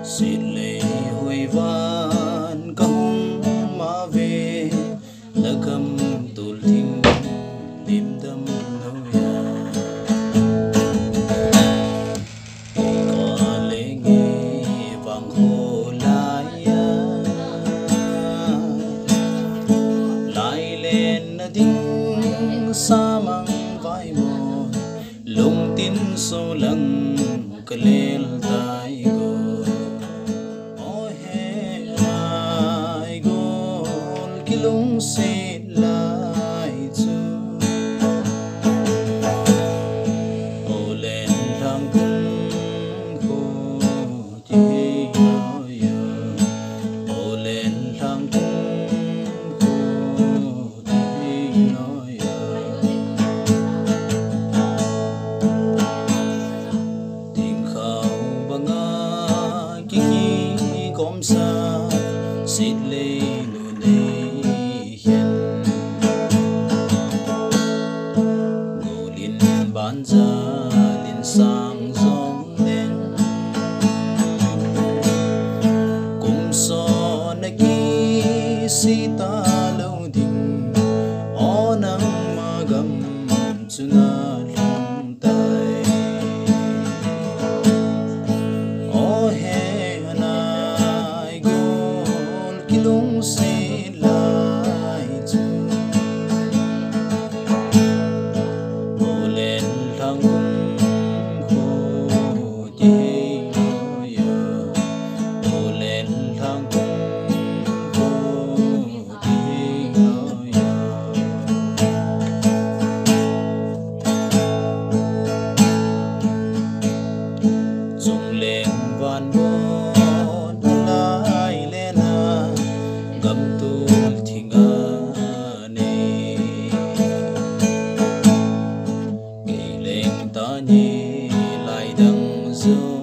xin lệ hồi van công mà về là cầm tụl thình lim tâm nâu ya có lệ nghe vang hồ lại lên tiếng sa mang vai mòn lung tin số lăng cái lên tai go ôi hè ai go cái lung sẽ lại chu ô lên thang cung khô chỉ nói ô lên thang cung khô chỉ nói com sa xịt lê nụ nê hiền ngô linh bán ra linh sang giông đen cùng so na ki si ta lâu đình ó nắng mà gầm chuna lòng tay ó he lung sẽ lại chu ô lên thang cung khô chỉ nói ô lên thang cung khô chỉ nói dùng lên van bốn lại lên gầm tụl thình nê kể lên ta nhé lại đằng dâu